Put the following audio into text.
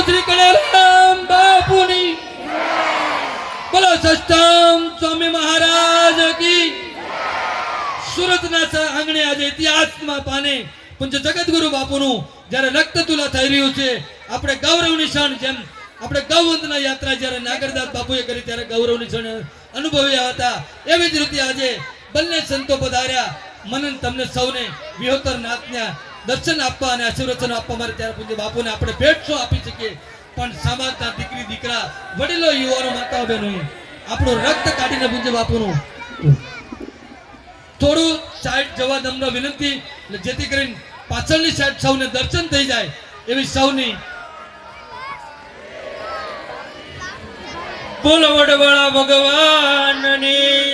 શ્રી કળારામ બાપુની બોલો સસ્તામ સ્વામી મહારાજ કી સુરતના આંગણે આજે ઇતિહાસમાં પાને પૂજ્ય જગતગુરુ બાપુનું જ્યારે રક્ત તુલા થઈ રહ્યું છે આપણે ગૌરવ નિશાન જેમ આપણે ગૌવંદના યાત્રા જ્યારે નાગરદાસ બાપુએ કરી ત્યારે ગૌરવ નિશાન અનુભવ્યા હતા એવી જ રીતે આજે બંને સંતો પધાર્યા મનન તમને સૌને વિહોતર નાથના દર્શન આપવા અને આશીર્વચનો આપવા માટે ત્યારે પૂજ્ય બાપુને આપણે ભેટ શું આપી શકીએ પણ સમાજના દીકરી દીકરા વડીલો યુવાનો માતાઓ બહેનો આપણું રક્ત કાઢીને પૂજ્ય બાપુનું થોડું સાઈડ જવા નમ્ર વિનંતી જેથી કરીને પાછળની સાઈડ સૌને દર્શન થઈ જાય એવી સૌની બોલો વડવાળા ભગવાનની